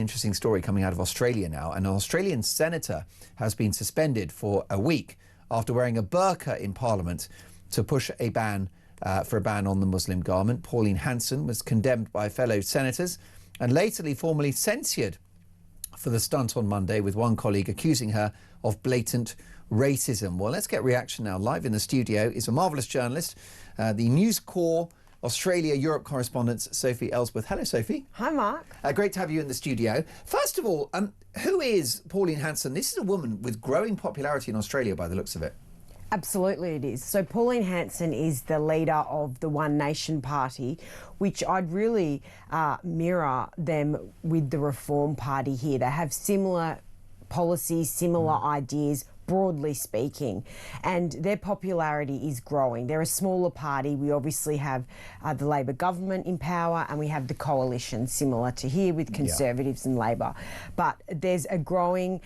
Interesting story coming out of Australia now. An Australian senator has been suspended for a week after wearing a burqa in Parliament to push a ban for a ban on the Muslim garment. Pauline Hanson was condemned by fellow senators and latterly formally censured for the stunt on Monday, with one colleague accusing her of blatant racism. Well, let's get reaction now. Live in the studio is a marvellous journalist, the News Corps Australia Europe Correspondent Sophie Elsworth. Hello, Sophie. Hi, Mark. Great to have you in the studio. First of all, who is Pauline Hanson? This is a woman with growing popularity in Australia by the looks of it. Absolutely it is. So Pauline Hanson is the leader of the One Nation Party, which I'd really mirror them with the Reform Party here. They have similar policies, similar ideas, broadly speaking, and their popularity is growing. They're a smaller party. We obviously have the Labor government in power, and we have the coalition similar to here with Conservatives and Labor. But there's a growing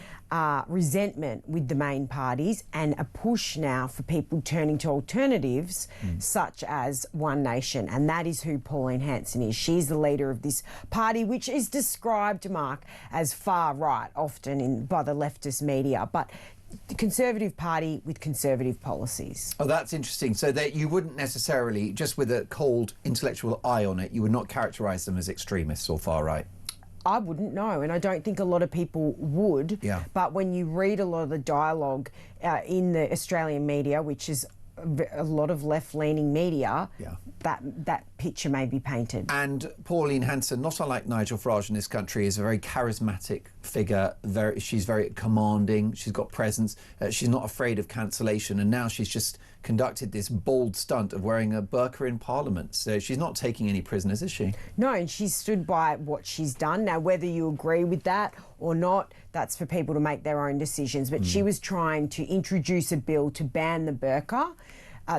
resentment with the main parties and a push now for people turning to alternatives such as One Nation, and that is who Pauline Hanson is. She's the leader of this party, which is described, Mark, as far right often by the leftist media, but the Conservative Party with conservative policies. Oh, that's interesting. So that you wouldn't necessarily, just with a cold intellectual eye on it, you would not characterise them as extremists or far right? I wouldn't know, and I don't think a lot of people would. Yeah. But when you read a lot of the dialogue in the Australian media, which is a lot of left-leaning media, that picture may be painted. And Pauline Hanson, not unlike Nigel Farage in this country, is a very charismatic figure. She's very commanding. She's got presence. She's not afraid of cancellation. And now she's just conducted this bold stunt of wearing a burqa in Parliament. So she's not taking any prisoners, is she? No, and she's stood by what she's done. Now, whether you agree with that or not, that's for people to make their own decisions. But she was trying to introduce a bill to ban the burqa.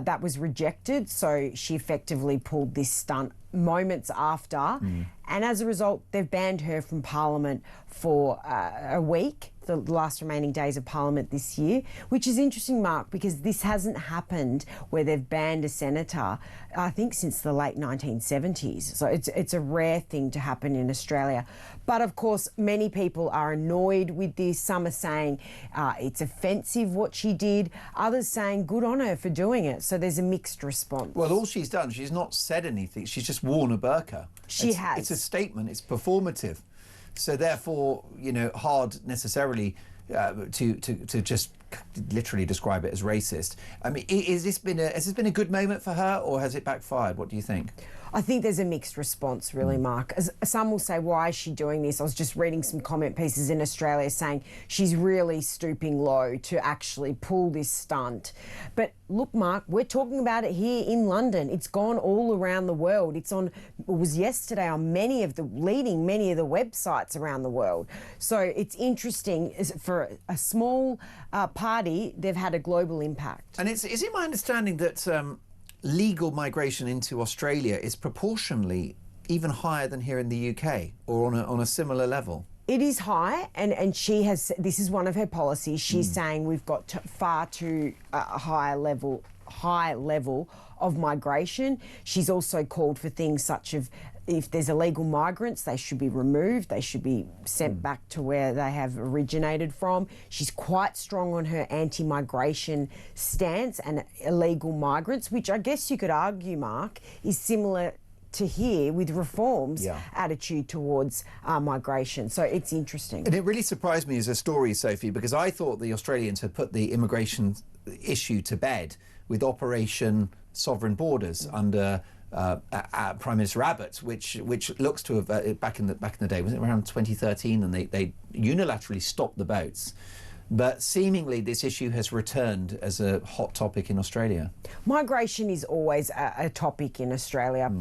That was rejected, so she effectively pulled this stunt moments after, and as a result they've banned her from Parliament for a week, the last remaining days of Parliament this year, which is interesting, Mark, because this hasn't happened where they've banned a senator, I think, since the late 1970s. So it's a rare thing to happen in Australia. But of course, many people are annoyed with this. Some are saying it's offensive what she did. Others saying good on her for doing it. So there's a mixed response. Well, all she's done, she's not said anything. She's just worn a burqa. She has. It's a statement. It's performative. So therefore, you know, hard necessarily to just literally describe it as racist. I mean, has this been a good moment for her, or has it backfired? What do you think? I think there's a mixed response, really, Mark. As some will say, why is she doing this? I was just reading some comment pieces in Australia saying she's really stooping low to actually pull this stunt. But look, Mark, we're talking about it here in London. It's gone all around the world. It was yesterday on many of the websites around the world. So it's interesting. For a small party, they've had a global impact. And is it my understanding that legal migration into Australia is proportionally even higher than here in the UK, or on a similar level? It is high, and she has. This is one of her policies. She's saying we've got far too high level of migration. She's also called for things such as, if there's illegal migrants, they should be removed. They should be sent back to where they have originated from. She's quite strong on her anti-migration stance and illegal migrants, which I guess you could argue, Mark, is similar to here with Reform's attitude towards migration. So it's interesting. And it really surprised me as a story, Sophie, because I thought the Australians had put the immigration issue to bed with Operation Sovereign Borders under Prime Minister Abbott, which looks to have back in the day, was it around 2013, and they unilaterally stopped the boats. But seemingly this issue has returned as a hot topic in Australia. Migration is always a topic in Australia.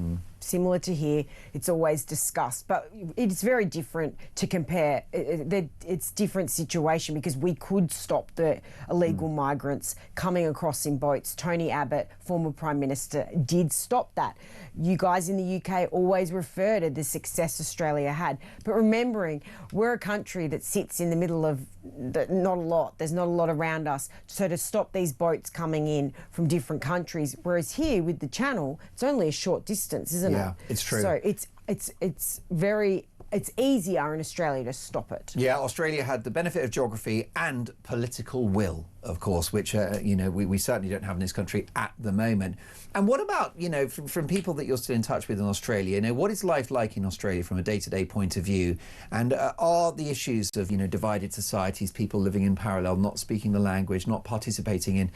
Similar to here, it's always discussed, but it's very different to compare. It's different situation because we could stop the illegal migrants coming across in boats. Tony Abbott, former Prime Minister, did stop that. You guys in the UK always refer to the success Australia had, but remembering we're a country that sits in the middle of not a lot. There's not a lot around us. So to stop these boats coming in from different countries, whereas here with the Channel, it's only a short distance, isn't it? Yeah, it's true. So it's very it's easier in Australia to stop it. Yeah, Australia had the benefit of geography and political will, of course, which, you know, we certainly don't have in this country at the moment. And what about, you know, from people that you're still in touch with in Australia, you know, what is life like in Australia from a day-to-day point of view? And are the issues of, you know, divided societies, people living in parallel, not speaking the language, not participating in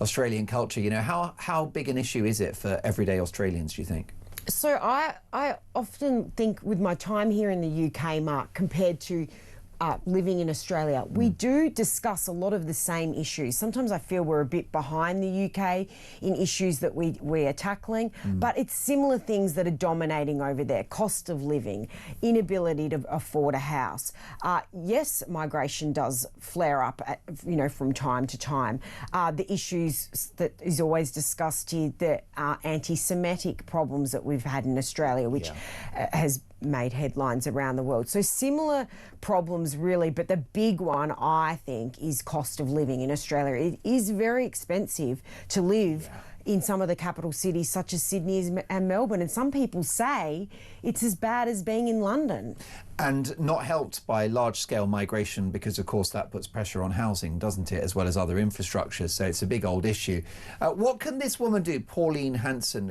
Australian culture, you know, how big an issue is it for everyday Australians, do you think? So I often think with my time here in the UK, Mark, compared to living in Australia, we do discuss a lot of the same issues. Sometimes I feel we're a bit behind the UK in issues that we are tackling, but it's similar things that are dominating over there. Cost of living, inability to afford a house. Yes, migration does flare up, you know, from time to time. The issues that is always discussed here, the anti-Semitic problems that we've had in Australia, which has made headlines around the world. So similar problems really, but the big one I think is cost of living in Australia. It is very expensive to live in some of the capital cities such as Sydney and Melbourne, and some people say it's as bad as being in London. And not helped by large-scale migration, because of course that puts pressure on housing, doesn't it, as well as other infrastructures, so it's a big old issue. What can this woman do, Pauline Hanson?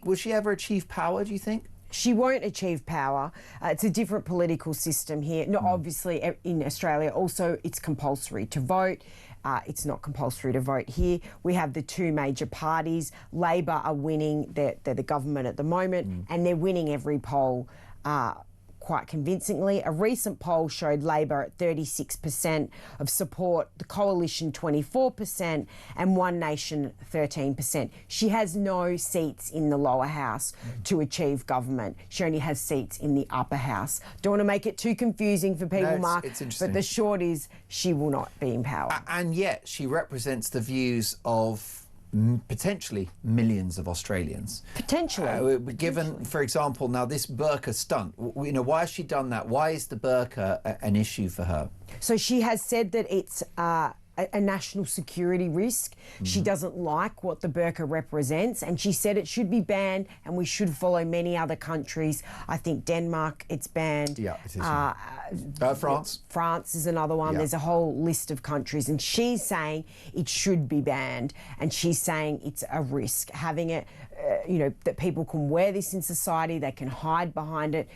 Will she ever achieve power, do you think? She won't achieve power. It's a different political system here. No, obviously in Australia also it's compulsory to vote. It's not compulsory to vote here. We have the two major parties. Labor are winning. They're the government at the moment, and they're winning every poll quite convincingly. A recent poll showed Labor at 36% of support, the Coalition 24%, and One Nation 13%. She has no seats in the lower house to achieve government. She only has seats in the upper house. Don't want to make it too confusing for people, Mark, but the short is she will not be in power. And yet she represents the views of potentially millions of Australians. Potentially. Given, for example, now this Burqa stunt, you know, why has she done that? Why is the Burqa an issue for her? So she has said that it's a national security risk. She doesn't like what the burqa represents, and she said it should be banned and we should follow many other countries. I think Denmark, it's banned. Yeah, it is. France. France is another one. Yeah. There's a whole list of countries, and she's saying it should be banned, and she's saying it's a risk. Having it, you know, that people can wear this in society, they can hide behind it.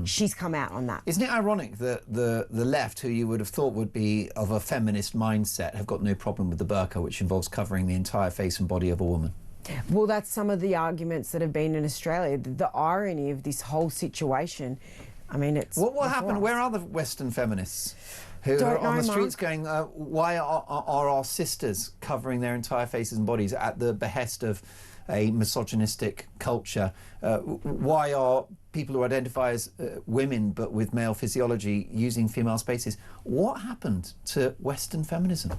She's come out on that. Isn't it ironic that the left, who you would have thought would be of a feminist mindset, have got no problem with the burqa, which involves covering the entire face and body of a woman? Well, that's some of the arguments that have been in Australia. The irony of this whole situation, I mean, it's... What happened? Where are the Western feminists who are on the streets going, why are our sisters covering their entire faces and bodies at the behest of a misogynistic culture? Why are people who identify as women but with male physiology using female spaces? What happened to Western feminism?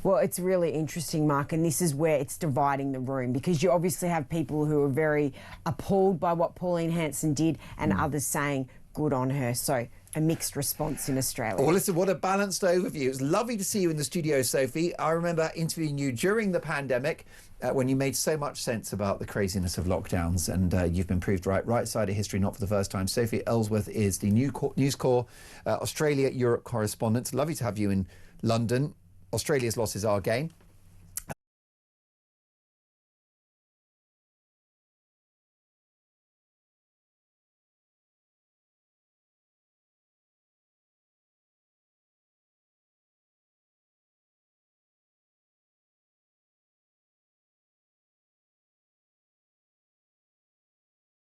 Well, it's really interesting, Mark, and this is where it's dividing the room, because you obviously have people who are very appalled by what Pauline Hanson did and others saying good on her. So a mixed response in Australia. Well, listen, what a balanced overview. It was lovely to see you in the studio, Sophie. I remember interviewing you during the pandemic when you made so much sense about the craziness of lockdowns, and you've been proved right side of history, not for the first time. Sophie Elsworth is the News Corps Australia Europe correspondent. Lovely to have you in London. Australia's loss is our gain.